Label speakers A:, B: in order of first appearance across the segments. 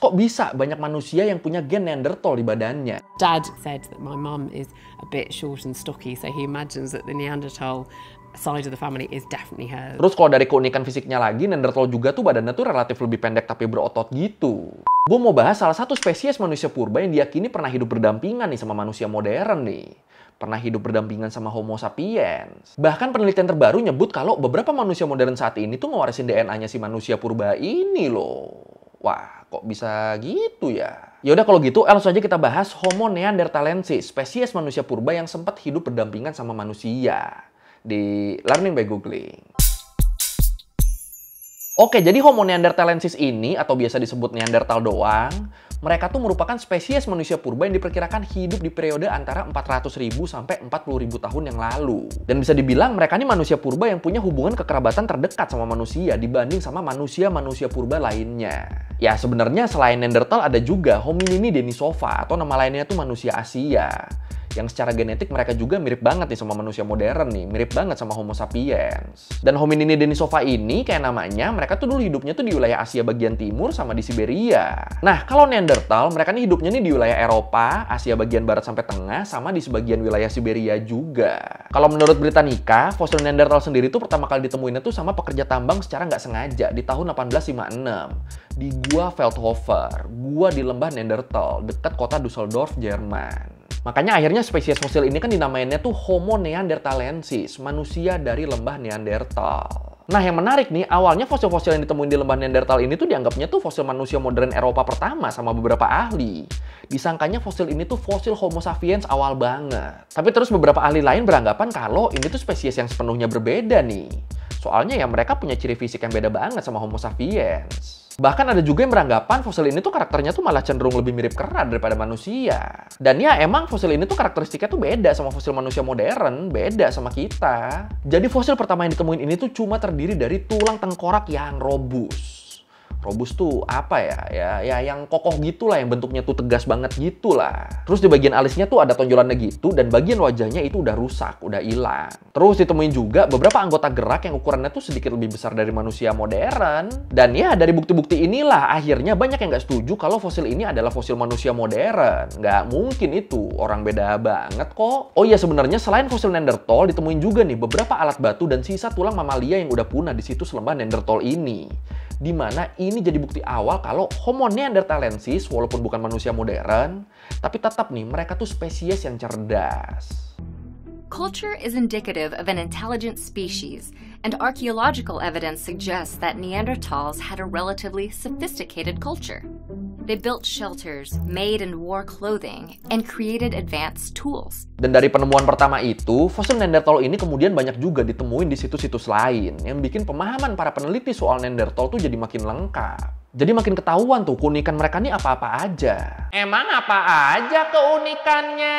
A: Kok bisa banyak manusia yang punya gen Neanderthal di badannya?
B: Dad said that my mum is a bit short and stocky, so he imagines that the Neanderthal side of the family is definitely her.
A: Terus kalau dari keunikan fisiknya lagi, Neanderthal juga tuh badannya tuh relatif lebih pendek tapi berotot gitu. Gue mau bahas salah satu spesies manusia purba yang diyakini pernah hidup berdampingan nih sama manusia modern nih. Pernah hidup berdampingan sama Homo sapiens. Bahkan penelitian terbaru nyebut kalau beberapa manusia modern saat ini tuh ngewarisin DNA-nya si manusia purba ini loh. Wah, kok bisa gitu ya? Yaudah kalau gitu, langsung aja kita bahas Homo neanderthalensis, spesies manusia purba yang sempat hidup berdampingan sama manusia. Di Learning by Googling. Oke, jadi Homo neanderthalensis ini, atau biasa disebut Neanderthal doang, mereka tuh merupakan spesies manusia purba yang diperkirakan hidup di periode antara 400.000 sampai 40.000 tahun yang lalu. Dan bisa dibilang mereka ini manusia purba yang punya hubungan kekerabatan terdekat sama manusia dibanding sama manusia-manusia purba lainnya. Ya sebenarnya selain Neanderthal ada juga Hominini denisova atau nama lainnya tuh manusia Asia. Yang secara genetik mereka juga mirip banget nih sama manusia modern nih, mirip banget sama Homo sapiens. Dan Hominini denisova ini kayak namanya, mereka tuh dulu hidupnya tuh di wilayah Asia bagian timur sama di Siberia. Nah, kalau Neanderthal, mereka nih hidupnya nih di wilayah Eropa, Asia bagian barat sampai tengah, sama di sebagian wilayah Siberia juga. Kalau menurut Britannica, fosil Neanderthal sendiri tuh pertama kali ditemuinnya tuh sama pekerja tambang secara nggak sengaja di tahun 1856 di Gua Feldhofer, gua di lembah Neanderthal, dekat kota Düsseldorf, Jerman. Makanya akhirnya spesies fosil ini kan dinamainnya tuh Homo neanderthalensis, manusia dari lembah Neanderthal. Nah yang menarik nih, awalnya fosil-fosil yang ditemuin di lembah Neanderthal ini tuh dianggapnya tuh fosil manusia modern Eropa pertama sama beberapa ahli. Disangkanya fosil ini tuh fosil Homo sapiens awal banget. Tapi terus beberapa ahli lain beranggapan kalau ini tuh spesies yang sepenuhnya berbeda nih. Soalnya ya mereka punya ciri fisik yang beda banget sama Homo sapiens. Bahkan ada juga yang beranggapan fosil ini tuh karakternya tuh malah cenderung lebih mirip kera daripada manusia. Dan ya emang fosil ini tuh karakteristiknya tuh beda sama fosil manusia modern, beda sama kita. Jadi fosil pertama yang ditemuin ini tuh cuma terdiri dari tulang tengkorak yang robust. Robust tuh apa ya? Ya yang kokoh gitulah, yang bentuknya tuh tegas banget gitulah. Terus di bagian alisnya tuh ada tonjolannya gitu dan bagian wajahnya itu udah rusak, udah hilang. Terus ditemuin juga beberapa anggota gerak yang ukurannya tuh sedikit lebih besar dari manusia modern. Dan ya dari bukti-bukti inilah akhirnya banyak yang nggak setuju kalau fosil ini adalah fosil manusia modern. Nggak mungkin itu, orang beda banget kok. Oh iya sebenarnya selain fosil Neanderthal ditemuin juga nih beberapa alat batu dan sisa tulang mamalia yang udah punah di situs lembah Neanderthal ini. Dimana ini jadi bukti awal kalau Homo neanderthalensis walaupun bukan manusia modern, tapi tetap nih mereka tuh spesies yang cerdas.
C: Culture is indicative of an intelligent species, and archaeological evidence suggests that Neanderthals had a relatively sophisticated culture. They built shelters, made and wore clothing, and created advanced tools.
A: Dan dari penemuan pertama itu, fosil Neanderthal ini kemudian banyak juga ditemuin di situs-situs lain yang bikin pemahaman para peneliti soal Neanderthal tuh jadi makin lengkap. Jadi makin ketahuan tuh keunikan mereka nih apa-apa aja. Emang apa aja keunikannya?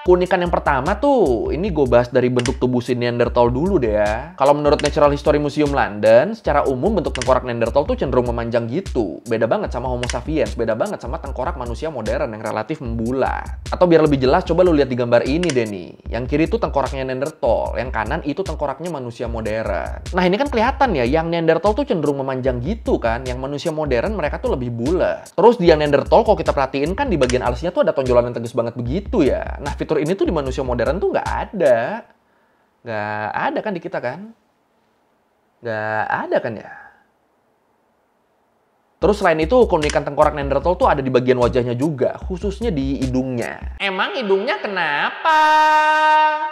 A: Keunikan yang pertama tuh, ini gue bahas dari bentuk tubuh si Neanderthal dulu deh ya. Kalau menurut Natural History Museum London, secara umum bentuk tengkorak Neanderthal tuh cenderung memanjang gitu. Beda banget sama Homo sapiens, beda banget sama tengkorak manusia modern yang relatif membulat. Atau biar lebih jelas, coba lu lihat di gambar ini deh nih. Yang kiri tuh tengkoraknya Neanderthal, yang kanan itu tengkoraknya manusia modern. Nah ini kan kelihatan ya, yang Neanderthal tuh cenderung memanjang gitu kan, yang manusia modern mereka tuh lebih bulat. Terus di yang Neanderthal kalau kita perhatiin kan di bagian alisnya tuh ada tonjolan yang tegas banget begitu ya. Nah fitur ini tuh di manusia modern tuh nggak ada. Nggak ada kan di kita kan? Nggak ada kan ya? Terus selain itu, keunikan tengkorak Neanderthal tuh ada di bagian wajahnya juga, khususnya di hidungnya. Emang hidungnya kenapa?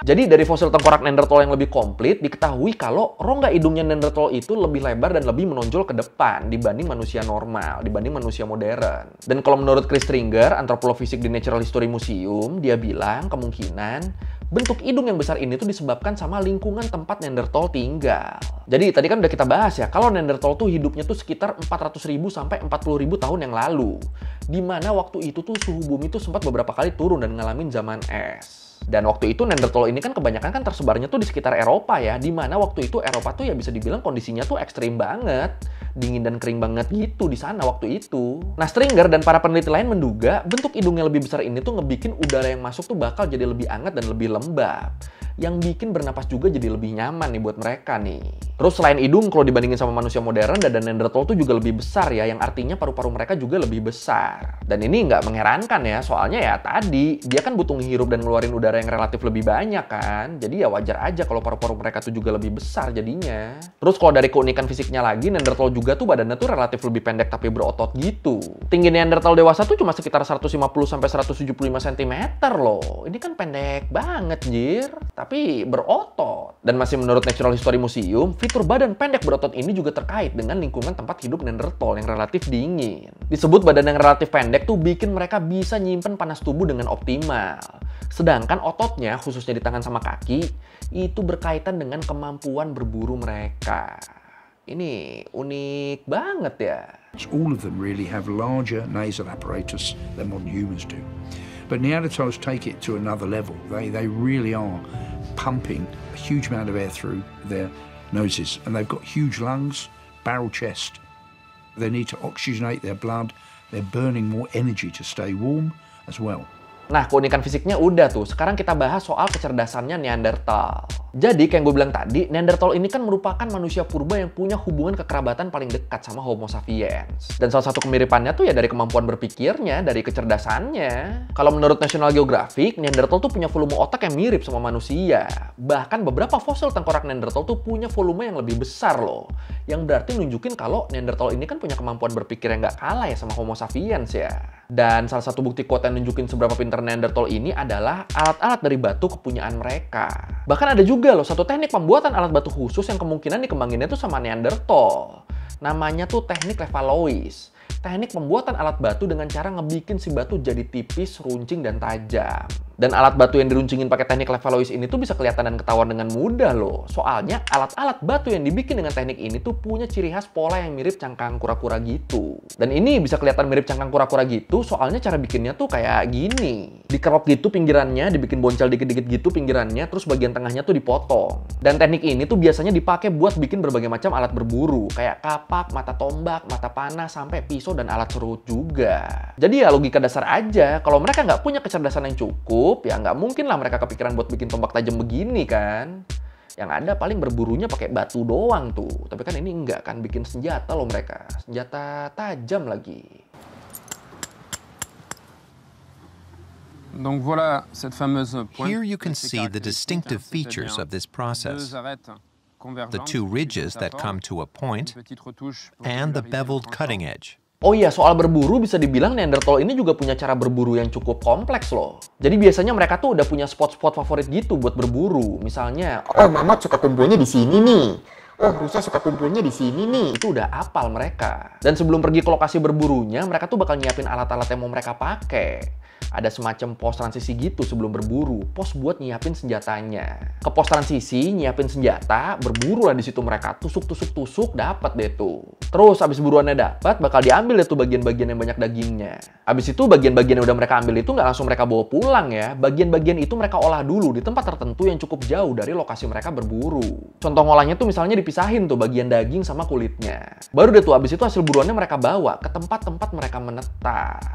A: Jadi dari fosil tengkorak Neanderthal yang lebih komplit, diketahui kalau rongga hidungnya Neanderthal itu lebih lebar dan lebih menonjol ke depan dibanding manusia normal, dibanding manusia modern. Dan kalau menurut Chris Stringer, antropolog fisik di Natural History Museum, dia bilang kemungkinan bentuk hidung yang besar ini tuh disebabkan sama lingkungan tempat Neanderthal tinggal. Jadi tadi kan udah kita bahas ya, kalau Neanderthal tuh hidupnya tuh sekitar 400.000 sampai 40.000 tahun yang lalu. Dimana waktu itu tuh suhu bumi tuh sempat beberapa kali turun dan ngalamin zaman es. Dan waktu itu Neanderthal ini kan kebanyakan kan tersebarnya tuh di sekitar Eropa ya, dimana waktu itu Eropa tuh ya bisa dibilang kondisinya tuh ekstrim banget. Dingin dan kering banget gitu di sana waktu itu. Nah, Stringer dan para peneliti lain menduga bentuk hidung yang lebih besar ini tuh ngebikin udara yang masuk tuh bakal jadi lebih hangat dan lebih lembab. yang bikin bernapas juga jadi lebih nyaman nih buat mereka nih. Terus selain hidung, kalau dibandingin sama manusia modern, dada Neanderthal tuh juga lebih besar ya, yang artinya paru-paru mereka juga lebih besar. Dan ini nggak mengherankan ya, soalnya ya tadi, dia kan butuh ngehirup dan ngeluarin udara yang relatif lebih banyak kan. Jadi ya wajar aja kalau paru-paru mereka tuh juga lebih besar jadinya. Terus kalau dari keunikan fisiknya lagi, Neanderthal juga tuh badannya tuh relatif lebih pendek tapi berotot gitu. Tinggi Neanderthal dewasa tuh cuma sekitar 150-175 cm loh. Ini kan pendek banget, jir. Tapi berotot. Dan masih menurut Natural History Museum, fitur badan pendek berotot ini juga terkait dengan lingkungan tempat hidup Neanderthal yang relatif dingin. Disebut badan yang relatif pendek tuh bikin mereka bisa nyimpen panas tubuh dengan optimal. Sedangkan ototnya, khususnya di tangan sama kaki, itu berkaitan dengan kemampuan berburu mereka. Ini unik banget ya.
D: All of them really have larger nasal apparatus than modern humans do. But Neanderthals take it to another level. They really are pumping a huge amount of air through their noses. And they've got huge lungs, barrel chest. They need to oxygenate their blood. They're burning more energy to stay warm as well.
A: Nah, keunikan fisiknya udah tuh. Sekarang kita bahas soal kecerdasannya Neanderthal. Jadi, kayak yang gue bilang tadi, Neanderthal ini kan merupakan manusia purba yang punya hubungan kekerabatan paling dekat sama Homo sapiens. Dan salah satu kemiripannya tuh ya dari kemampuan berpikirnya, dari kecerdasannya. Kalau menurut National Geographic, Neanderthal tuh punya volume otak yang mirip sama manusia. Bahkan beberapa fosil tengkorak Neanderthal tuh punya volume yang lebih besar loh. Yang berarti nunjukin kalau Neanderthal ini kan punya kemampuan berpikir yang nggak kalah ya sama Homo sapiens ya. Dan salah satu bukti kuat yang nunjukin seberapa pintar Neanderthal ini adalah alat-alat dari batu kepunyaan mereka. Bahkan ada juga loh satu teknik pembuatan alat batu khusus yang kemungkinan dikembanginnya tuh sama Neanderthal. Namanya tuh teknik Levallois. Teknik pembuatan alat batu dengan cara ngebikin si batu jadi tipis, runcing, dan tajam. Dan alat batu yang diruncingin pakai teknik Levallois ini tuh bisa kelihatan dan ketahuan dengan mudah loh. Soalnya alat-alat batu yang dibikin dengan teknik ini tuh punya ciri khas pola yang mirip cangkang kura-kura gitu. Dan ini bisa kelihatan mirip cangkang kura-kura gitu soalnya cara bikinnya tuh kayak gini. Dikerok gitu pinggirannya, dibikin boncel dikit-dikit gitu pinggirannya, terus bagian tengahnya tuh dipotong. Dan teknik ini tuh biasanya dipakai buat bikin berbagai macam alat berburu. Kayak kapak, mata tombak, mata panah, sampai pisau dan alat serut juga. Jadi ya logika dasar aja, kalau mereka nggak punya kecerdasan yang cukup, ya nggak mungkin lah mereka kepikiran buat bikin tombak tajam begini kan. Yang ada paling berburunya pakai batu doang tuh. Tapi kan ini enggak kan, bikin senjata loh mereka. Senjata tajam lagi.
E: Donc voilà, cette fameuse pointe.
F: Here you can see the distinctive features of this process. The two ridges that come to a point and the beveled cutting edge.
A: Oh iya, soal berburu bisa dibilang Neanderthal ini juga punya cara berburu yang cukup kompleks loh. Jadi biasanya mereka tuh udah punya spot-spot favorit gitu buat berburu. Misalnya,
G: oh mamut suka kumpulnya di sini nih. Oh rusa suka kumpulnya di sini nih.
A: Itu udah apal mereka. Dan sebelum pergi ke lokasi berburunya, mereka tuh bakal nyiapin alat-alat yang mau mereka pakai. Ada semacam pos transisi gitu sebelum berburu, pos buat nyiapin senjatanya. Ke pos transisi, nyiapin senjata, berburu lah di situ mereka, tusuk, dapat deh tuh. Terus abis buruannya dapat, bakal diambil deh tuh bagian-bagian yang banyak dagingnya. Abis itu bagian-bagian yang udah mereka ambil itu nggak langsung mereka bawa pulang ya. Bagian-bagian itu mereka olah dulu di tempat tertentu yang cukup jauh dari lokasi mereka berburu. Contoh ngolahnya tuh misalnya dipisahin tuh bagian daging sama kulitnya. Baru deh tuh abis itu hasil buruannya mereka bawa ke tempat-tempat mereka menetap.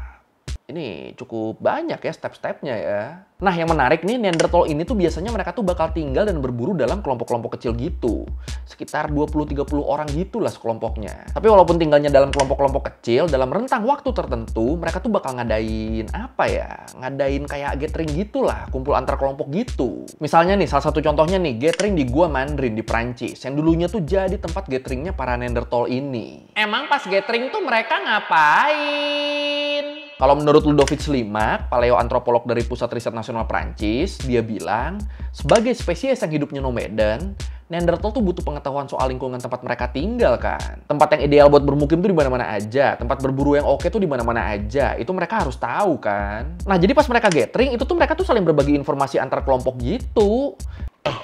A: Ini cukup banyak ya step-stepnya ya. Nah yang menarik nih, Neanderthal ini tuh biasanya mereka tuh bakal tinggal dan berburu dalam kelompok-kelompok kecil gitu. Sekitar 20-30 orang gitu lah sekelompoknya. Tapi walaupun tinggalnya dalam kelompok-kelompok kecil, dalam rentang waktu tertentu, mereka tuh bakal ngadain apa ya? Ngadain kayak gathering gitu lah, kumpul antar kelompok gitu. Misalnya nih, salah satu contohnya nih, gathering di Gua Mandrin di Prancis. Yang dulunya tuh jadi tempat gatheringnya para Neanderthal ini. Emang pas gathering tuh mereka ngapain? Kalau menurut Ludovic Slimak, paleoantropolog dari Pusat Riset Nasional Prancis, dia bilang, sebagai spesies yang hidupnya nomaden, Neanderthal tuh butuh pengetahuan soal lingkungan tempat mereka tinggal kan. Tempat yang ideal buat bermukim tuh di mana-mana aja, tempat berburu yang oke tuh di mana-mana aja. Itu mereka harus tahu kan. Nah, jadi pas mereka gathering, itu tuh mereka tuh saling berbagi informasi antar kelompok gitu.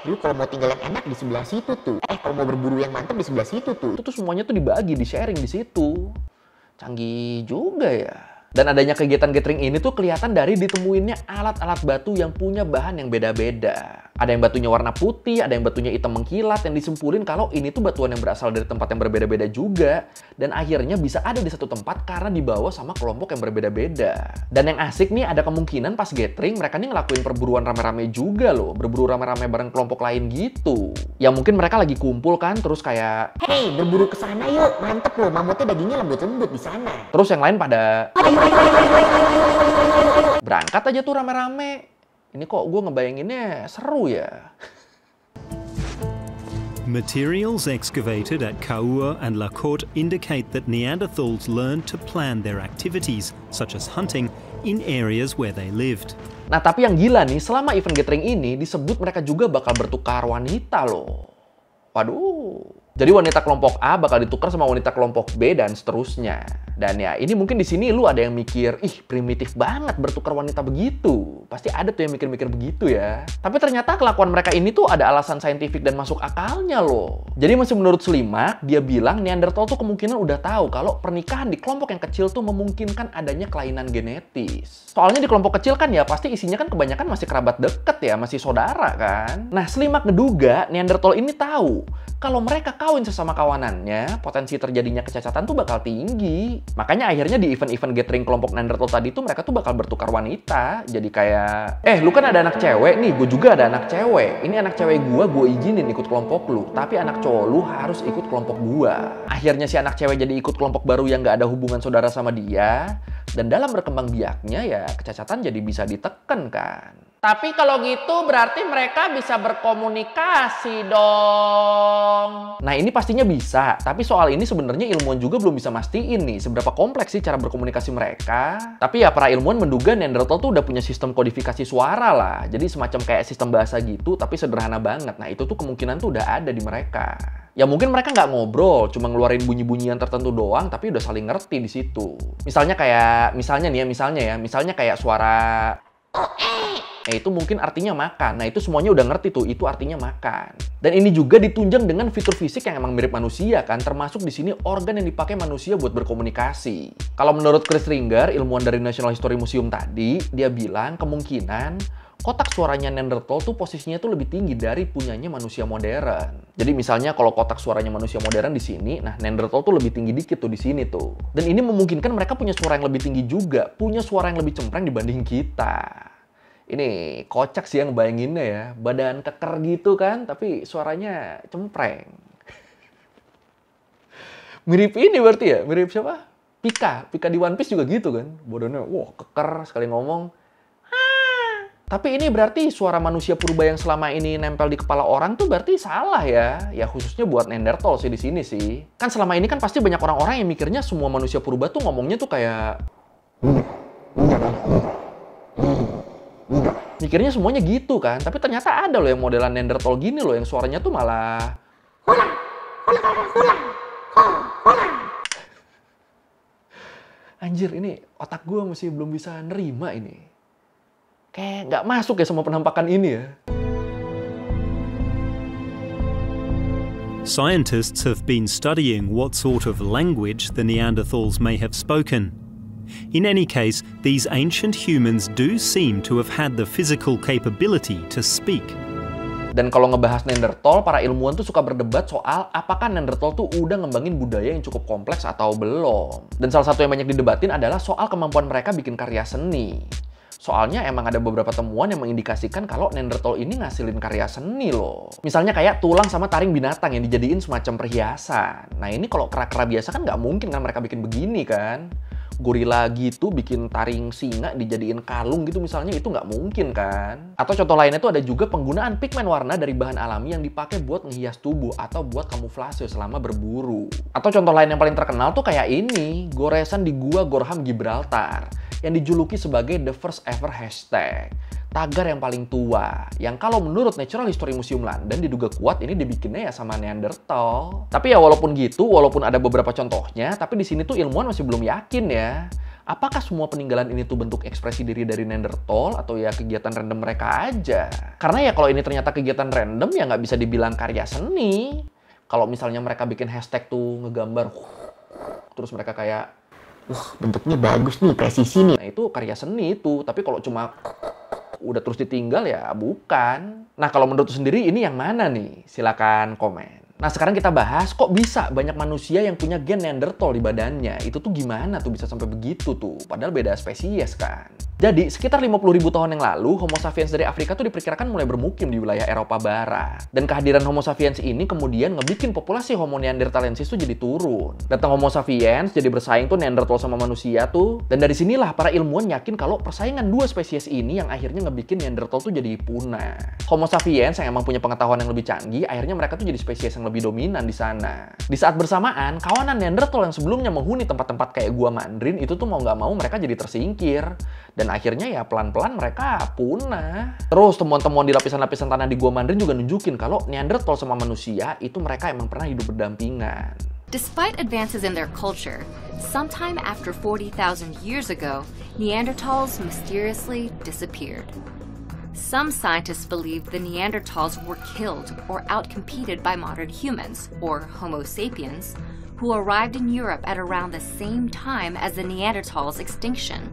G: Lu kalau mau tinggal yang enak di sebelah situ tuh. Kalau mau berburu yang mantap di sebelah situ tuh.
A: Itu tuh semuanya tuh dibagi, di sharing di situ. Canggih juga ya. Dan adanya kegiatan gathering ini tuh kelihatan dari ditemuinnya alat-alat batu yang punya bahan yang beda-beda. Ada yang batunya warna putih, ada yang batunya hitam mengkilat, yang disimpulin kalau ini tuh batuan yang berasal dari tempat yang berbeda-beda juga. Dan akhirnya bisa ada di satu tempat karena dibawa sama kelompok yang berbeda-beda. Dan yang asik nih, ada kemungkinan pas gathering mereka nih ngelakuin perburuan rame-rame juga loh. Berburu rame-rame bareng kelompok lain gitu. Ya mungkin mereka lagi kumpul kan, terus kayak,
G: Hei, berburu ke sana yuk, mantep loh, mamutnya dagingnya lembut-lembut di sana.
A: terus yang lain pada berangkat aja tuh rame-rame. Ini kok gue ngebayanginnya seru ya.
H: Materials excavated at Kaua and La Côte indicate that Neanderthals learned to plan their activities, such as hunting, in areas where they lived.
A: Nah tapi yang gila nih, selama event gathering ini disebut mereka juga bakal bertukar wanita loh. Waduh. Jadi wanita kelompok A bakal ditukar sama wanita kelompok B dan seterusnya. Dan ya ini mungkin di sini lu ada yang mikir, ih primitif banget bertukar wanita begitu. Pasti ada tuh yang mikir-mikir begitu ya. Tapi ternyata kelakuan mereka ini tuh ada alasan saintifik dan masuk akalnya loh. Jadi masih menurut Slimak, dia bilang Neanderthal tuh kemungkinan udah tahu kalau pernikahan di kelompok yang kecil tuh memungkinkan adanya kelainan genetis. Soalnya di kelompok kecil kan ya pasti isinya kan kebanyakan masih kerabat deket ya, masih saudara kan. Nah Slimak ngeduga Neanderthal ini tahu kalau mereka kawin sesama kawanannya, potensi terjadinya kecacatan tuh bakal tinggi. Makanya akhirnya di event-event gathering kelompok Neanderthal tadi tuh mereka tuh bakal bertukar wanita. Jadi kayak, lu kan ada anak cewek nih, gue juga ada anak cewek. Ini anak cewek gue izinin ikut kelompok lu. Tapi anak cowok lu harus ikut kelompok gue. Akhirnya si anak cewek jadi ikut kelompok baru yang gak ada hubungan saudara sama dia. Dan dalam berkembang biaknya ya kecacatan jadi bisa ditekan kan. Tapi kalau gitu berarti mereka bisa berkomunikasi dong. Nah ini pastinya bisa, tapi soal ini sebenarnya ilmuwan juga belum bisa mastiin nih seberapa kompleks sih cara berkomunikasi mereka. Tapi ya para ilmuwan menduga Neanderthal tuh udah punya sistem kodifikasi suara lah. Jadi semacam kayak sistem bahasa gitu tapi sederhana banget. Nah itu tuh kemungkinan tuh udah ada di mereka. Ya mungkin mereka nggak ngobrol, cuma ngeluarin bunyi-bunyian tertentu doang tapi udah saling ngerti di situ. Misalnya kayak suara itu mungkin artinya makan. Nah itu semuanya udah ngerti tuh, itu artinya makan. Dan ini juga ditunjang dengan fitur fisik yang emang mirip manusia kan, termasuk di sini organ yang dipakai manusia buat berkomunikasi. Kalau menurut Chris Ringer, ilmuwan dari National History Museum tadi, dia bilang kemungkinan kotak suaranya Neanderthal tuh posisinya tuh lebih tinggi dari punyanya manusia modern. Jadi misalnya kalau kotak suaranya manusia modern di sini, nah Neanderthal tuh lebih tinggi dikit tuh di sini tuh. Dan ini memungkinkan mereka punya suara yang lebih tinggi juga, punya suara yang lebih cempreng dibanding kita. Ini kocak sih yang bayanginnya ya, badan keker gitu kan, tapi suaranya cempreng. Mirip ini berarti ya, mirip siapa? Pika di One Piece juga gitu kan, badannya wah keker sekali ngomong. Tapi ini berarti suara manusia purba yang selama ini nempel di kepala orang tuh berarti salah ya. Ya khususnya buat Neanderthal sih di sini sih. Kan selama ini kan pasti banyak orang-orang yang mikirnya semua manusia purba tuh ngomongnya tuh kayak mikirnya semuanya gitu kan. Tapi ternyata ada loh yang modelan Neanderthal gini loh yang suaranya tuh malah anjir, ini otak gue masih belum bisa nerima ini. Kayak nggak masuk ya sama penampakan ini ya.
H: Scientists have been studying what sort of language the Neanderthals may have spoken. In any case, these ancient humans do seem to have had the physical capability to speak.
A: Dan kalau ngebahas Neanderthal, para ilmuwan tuh suka berdebat soal apakah Neanderthal tuh udah ngembangin budaya yang cukup kompleks atau belum. Dan salah satu yang banyak didebatin adalah soal kemampuan mereka bikin karya seni. Soalnya emang ada beberapa temuan yang mengindikasikan kalau Neanderthal ini ngasilin karya seni loh. Misalnya kayak tulang sama taring binatang yang dijadiin semacam perhiasan. Nah ini kalau kera-kera biasa kan nggak mungkin kan mereka bikin begini kan. Gorila gitu bikin taring singa dijadiin kalung gitu misalnya, itu nggak mungkin kan. Atau contoh lainnya tuh ada juga penggunaan pigmen warna dari bahan alami yang dipakai buat ngehias tubuh atau buat kamuflase selama berburu. Atau contoh lain yang paling terkenal tuh kayak ini, goresan di Gua Gorham Gibraltar yang dijuluki sebagai the first ever hashtag, tagar yang paling tua, yang kalau menurut Natural History Museum London diduga kuat ini dibikinnya ya sama Neanderthal. Tapi ya walaupun gitu, walaupun ada beberapa contohnya, tapi di sini tuh ilmuwan masih belum yakin ya. Apakah semua peninggalan ini tuh bentuk ekspresi diri dari Neanderthal atau ya kegiatan random mereka aja? Karena ya kalau ini ternyata kegiatan random ya nggak bisa dibilang karya seni. Kalau misalnya mereka bikin hashtag tuh ngegambar, terus mereka kayak
G: bentuknya bagus nih, presisi nih.
A: Nah itu karya seni itu, tapi kalau cuma udah terus ditinggal ya bukan. Nah kalau menurut lu sendiri ini yang mana nih? Silakan komen. Nah sekarang kita bahas kok bisa banyak manusia yang punya gen Neanderthal di badannya. Itu tuh gimana tuh bisa sampai begitu tuh? Padahal beda spesies kan. Jadi sekitar 50.000 tahun yang lalu Homo sapiens dari Afrika tuh diperkirakan mulai bermukim di wilayah Eropa Barat. Dan kehadiran Homo sapiens ini kemudian ngebikin populasi Homo neanderthalensis tuh jadi turun. Datang Homo sapiens jadi bersaing tuh Neanderthal sama manusia tuh. Dan dari sinilah para ilmuwan yakin kalau persaingan dua spesies ini yang akhirnya ngebikin Neanderthal tuh jadi punah. Homo sapiens yang emang punya pengetahuan yang lebih canggih, akhirnya mereka tuh jadi spesies yang lebih dominan di sana. Di saat bersamaan, kawanan Neanderthal yang sebelumnya menghuni tempat-tempat kayak Gua Mandarin itu tuh mau nggak mau mereka jadi tersingkir. Dan akhirnya ya pelan-pelan mereka punah. Terus temuan-temuan di lapisan-lapisan tanah di Gua Mandarin juga nunjukin kalau Neanderthal sama manusia itu mereka emang pernah hidup berdampingan.
C: Despite advances in their culture, sometime after 40,000 years ago, Neanderthals mysteriously disappeared. Some scientists believe the Neanderthals were killed or outcompeted by modern humans, or Homo sapiens, who arrived in Europe at around the same time as the Neanderthals' extinction.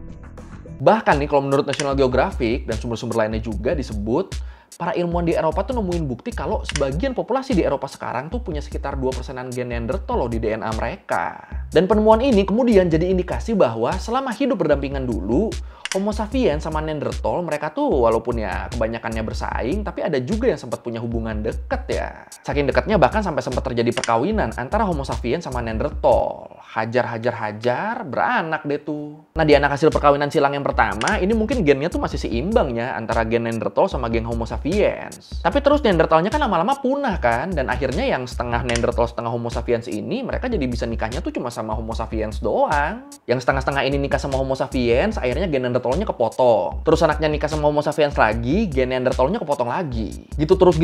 A: Bahkan nih kalau menurut National Geographic dan sumber-sumber lainnya juga disebut, para ilmuwan di Eropa tuh nemuin bukti kalau sebagian populasi di Eropa sekarang tuh punya sekitar 2%-an gen Neanderthal loh di DNA mereka. Dan penemuan ini kemudian jadi indikasi bahwa selama hidup berdampingan dulu, Homo sapiens sama Neanderthal mereka tuh walaupun ya kebanyakannya bersaing, tapi ada juga yang sempat punya hubungan deket ya. Saking dekatnya bahkan sampai sempat terjadi perkawinan antara Homo sapiens sama Neanderthal. Hajar, beranak deh tuh. Nah di anak hasil perkawinan silang yang pertama, ini mungkin gennya tuh masih seimbangnya antara gen Neanderthal sama gen Homo sapiens. Tapi terus Neanderthalnya kan lama-lama punah kan, dan akhirnya yang setengah Neanderthal setengah Homo sapiens ini mereka jadi bisa nikahnya tuh cuma sama Homo sapiens doang. Yang setengah-setengah ini nikah sama Homo sapiens, akhirnya gen Neanderthalnya kepotong. Terus anaknya nikah sama Homo sapiens lagi, gen Neanderthalnya kepotong lagi. Gitu terus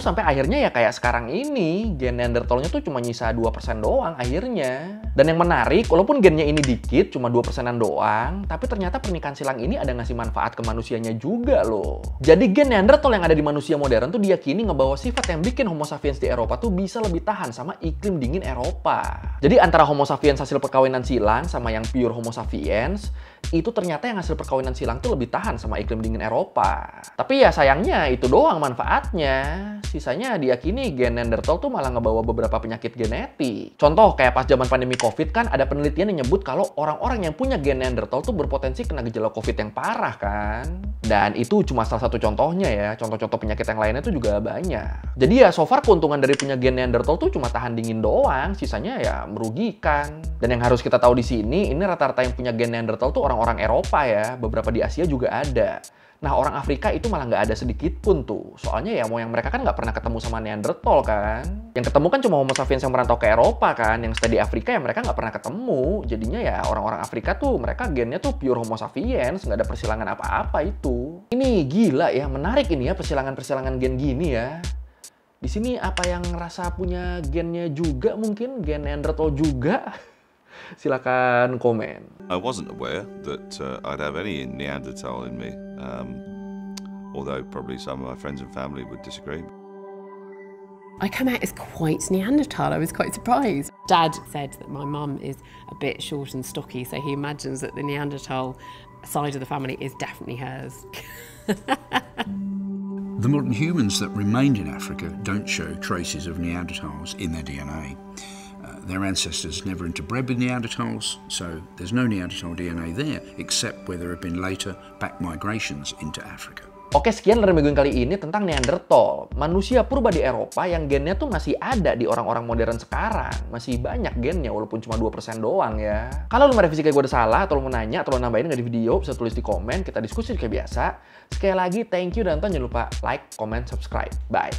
A: sampai akhirnya ya kayak sekarang ini, gen Neanderthalnya tuh cuma nyisa 2% doang akhirnya. Dan yang menarik, walaupun gennya ini dikit, cuma 2%-an doang, tapi ternyata pernikahan silang ini ada ngasih manfaat ke manusianya juga loh. Jadi gen Neanderthal yang ada di manusia modern tuh diyakini ngebawa sifat yang bikin Homo sapiens di Eropa tuh bisa lebih tahan sama iklim dingin Eropa. Jadi antara Homo sapiens hasil perkawinan silang sama yang pure Homo sapiens, itu ternyata yang hasil perkawinan silang tuh lebih tahan sama iklim dingin Eropa. Tapi ya sayangnya itu doang manfaatnya. Sisanya diyakini gen Neanderthal tuh malah ngebawa beberapa penyakit genetik. Contoh kayak pas zaman pandemi COVID kan ada penelitian yang nyebut kalau orang-orang yang punya gen Neanderthal tuh berpotensi kena gejala COVID yang parah kan. Dan itu cuma salah satu contohnya ya. Contoh-contoh penyakit yang lainnya tuh juga banyak. Jadi ya so far keuntungan dari punya gen Neanderthal tuh cuma tahan dingin doang. Sisanya ya merugikan. Dan yang harus kita tahu di sini, ini rata-rata yang punya gen Neanderthal tuh orang-orang Eropa ya. Beberapa di Asia juga ada. Nah, orang Afrika itu malah nggak ada sedikit pun tuh. Soalnya ya moyang mereka kan nggak pernah ketemu sama Neanderthal kan. Yang ketemu kan cuma Homo sapiens yang merantau ke Eropa kan. Yang stay di Afrika ya mereka nggak pernah ketemu. Jadinya ya orang-orang Afrika tuh mereka gennya tuh pure Homo sapiens. Nggak ada persilangan apa-apa itu. Ini gila ya, menarik ini ya persilangan-persilangan gen gini ya. Di sini apa yang ngerasa punya gennya juga mungkin? Gen Neanderthal juga? Silakan komen.
I: I wasn't aware that I'd have any Neanderthal in me, although probably some of my friends and family would disagree.
B: I come out as quite Neanderthal. I was quite surprised. Dad said that my mum is a bit short and stocky, so he imagines that the Neanderthal side of the family is definitely hers.
D: The modern humans that remained in Africa don't show traces of Neanderthals in their DNA. Their ancestors never interbred with Neanderthals, so there's no Neanderthal DNA there, except where there have been later back migrations into Africa.
A: Oke, sekian dari minggu kali ini tentang Neanderthal, manusia purba di Eropa yang gennya tuh masih ada di orang-orang modern sekarang. Masih banyak gennya, walaupun cuma 2% doang ya. Kalau lu merevisi kayak gue ada salah, atau lu mau nanya, atau lu nambahin nggak di video, bisa tulis di komen, kita diskusi kayak biasa. Sekali lagi, thank you, dan jangan lupa like, comment, subscribe. Bye!